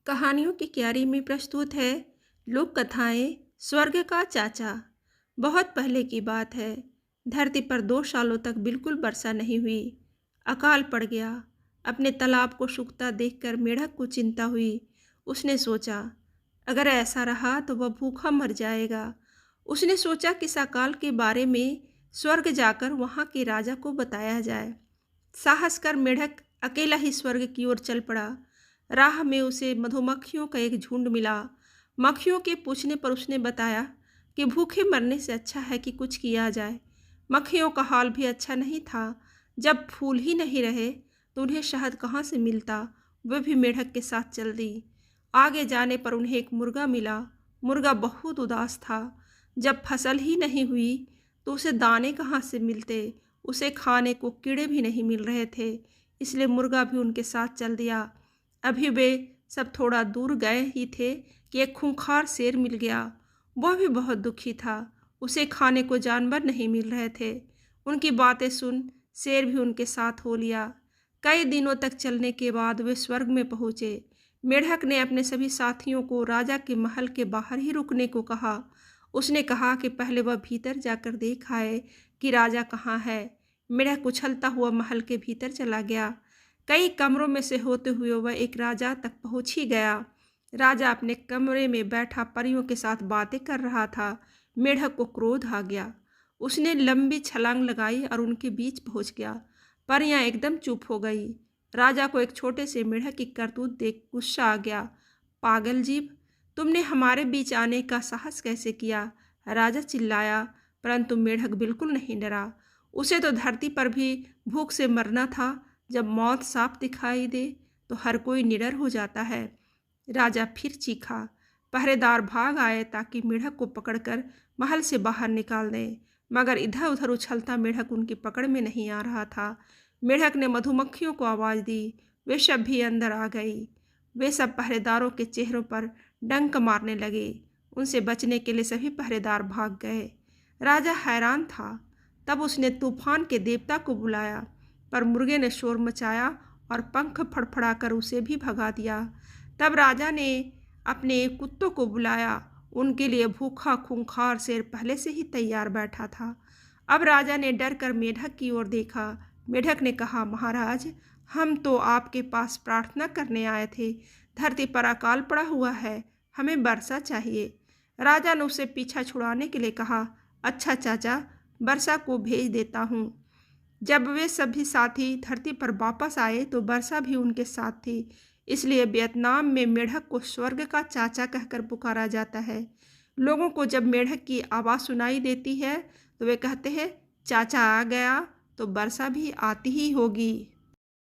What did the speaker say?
कहानियों की क्यारी में प्रस्तुत है लोक कथाएं स्वर्ग का चाचा। बहुत पहले की बात है। धरती पर 2 सालों तक बिल्कुल वर्षा नहीं हुई। अकाल पड़ गया। अपने तालाब को सूखता देखकर मेढक को चिंता हुई। उसने सोचा, अगर ऐसा रहा तो वह भूखा मर जाएगा। उसने सोचा कि इस अकाल के बारे में स्वर्ग जाकर वहाँ के राजा को बताया जाए। साहस कर मेढक अकेला ही स्वर्ग की ओर चल पड़ा। राह में उसे मधुमक्खियों का एक झुंड मिला। मक्खियों के पूछने पर उसने बताया कि भूखे मरने से अच्छा है कि कुछ किया जाए। मक्खियों का हाल भी अच्छा नहीं था। जब फूल ही नहीं रहे तो उन्हें शहद कहाँ से मिलता। वे भी मेढक के साथ चल दी। आगे जाने पर उन्हें एक मुर्गा मिला। मुर्गा बहुत उदास था। जब फसल ही नहीं हुई तो उसे दाने कहाँ से मिलते। उसे खाने को कीड़े भी नहीं मिल रहे थे, इसलिए मुर्गा भी उनके साथ चल दिया। अभी वे सब थोड़ा दूर गए ही थे कि एक खूंखार शेर मिल गया। वह भी बहुत दुखी था। उसे खाने को जानवर नहीं मिल रहे थे। उनकी बातें सुन शेर भी उनके साथ हो लिया। कई दिनों तक चलने के बाद वे स्वर्ग में पहुँचे। मेढक ने अपने सभी साथियों को राजा के महल के बाहर ही रुकने को कहा। उसने कहा कि पहले वह भीतर जाकर देख आए कि राजा कहाँ है। मेढक उछलता हुआ महल के भीतर चला गया। कई कमरों में से होते हुए वह एक राजा तक पहुंच ही गया। राजा अपने कमरे में बैठा परियों के साथ बातें कर रहा था। मेढक को क्रोध आ गया। उसने लंबी छलांग लगाई और उनके बीच पहुंच गया। परियां एकदम चुप हो गई। राजा को एक छोटे से मेढक की करतूत देख गुस्सा आ गया। पागल जीव, तुमने हमारे बीच आने का साहस कैसे किया? राजा चिल्लाया, परंतु मेढक बिल्कुल नहीं डरा। उसे तो धरती पर भी भूख से मरना था। जब मौत साफ दिखाई दे तो हर कोई निडर हो जाता है। राजा फिर चीखा। पहरेदार भाग आए ताकि मेढक को पकड़कर महल से बाहर निकाल दें, मगर इधर उधर उछलता मेढक उनकी पकड़ में नहीं आ रहा था। मेढक ने मधुमक्खियों को आवाज़ दी। वे सब भी अंदर आ गई। वे सब पहरेदारों के चेहरों पर डंक मारने लगे। उनसे बचने के लिए सभी पहरेदार भाग गए। राजा हैरान था। तब उसने तूफान के देवता को बुलाया, पर मुर्गे ने शोर मचाया और पंख फड़फड़ाकर उसे भी भगा दिया। तब राजा ने अपने कुत्तों को बुलाया। उनके लिए भूखा खूंखार शेर पहले से ही तैयार बैठा था। अब राजा ने डर कर मेढक की ओर देखा। मेढक ने कहा, महाराज, हम तो आपके पास प्रार्थना करने आए थे। धरती पर अकाल पड़ा हुआ है, हमें वर्षा चाहिए। राजा ने उसे पीछा छुड़ाने के लिए कहा, अच्छा चाचा, वर्षा को भेज देता हूँ। जब वे सभी साथी धरती पर वापस आए तो वर्षा भी उनके साथ थी। इसलिए वियतनाम में मेढक को स्वर्ग का चाचा कहकर पुकारा जाता है। लोगों को जब मेढक की आवाज़ सुनाई देती है तो वे कहते हैं, चाचा आ गया तो वर्षा भी आती ही होगी।